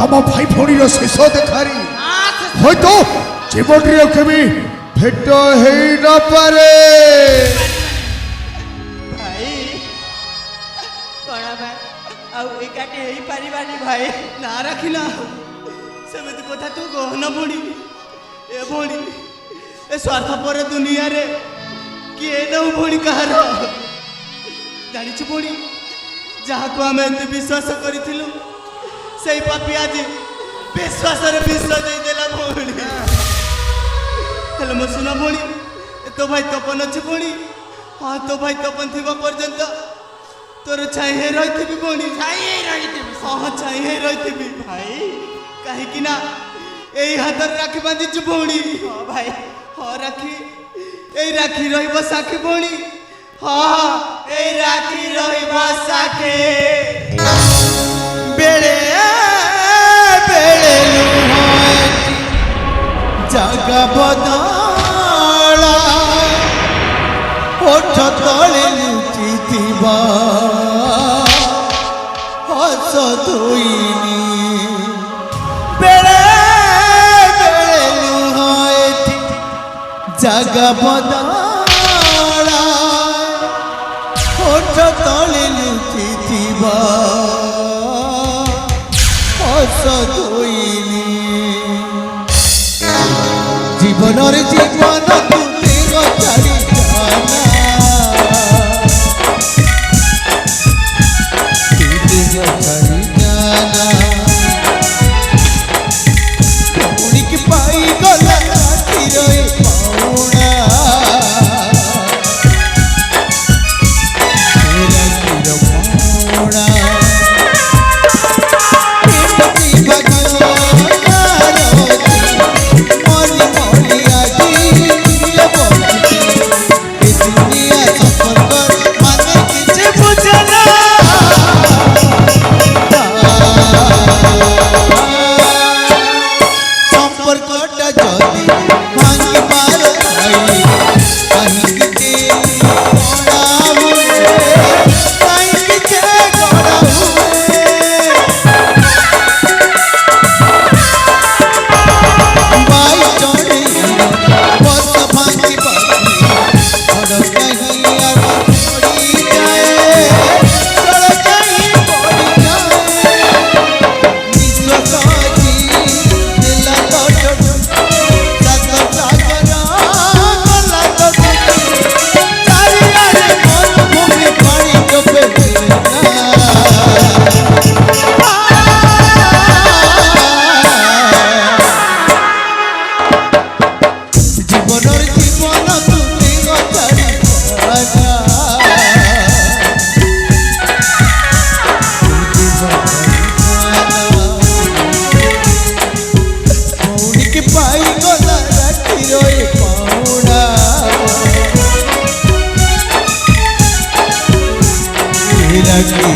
आम भाई भौणीर शेष देखारी हयतो जीवन केबी भेट हो न पारे भाई कणा भाई आउ एकाटे हेई परिबानी भाई ना रखिना सेमति कथा तू कहना भौणी ए भौणी ए स्वार्थपर दुनिया रे किए दऊ भौणी कहार जानिछु भौणी जहाँ को आम एमती विश्वास करूँ से पापी आज विश्वास विष देदेला भौणी हेलो मो सुना भौणी तो भाई तपन अच्छे भौणी हाँ तो भाई तपन थी पर्यंत तोर छाई रही भौणी हाँ छाई रही भाई कहीं यही हाथ राखी बांधीचु भौणी हाँ भाई हाँ राखी यही राखी रही साखी भौणी हाँ यही राखी रही साखी बेले बेले जगा बदला ओठ तले लुचि दिवा हस धोइनी बेले बेले लुहाएती जगा बदला ओठ तले लुचि दिवा हस धोइनी जीवन जीवन तुते गछाड़ी जाना भौणी की पाई गला राती रही पाउना पाउना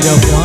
Kira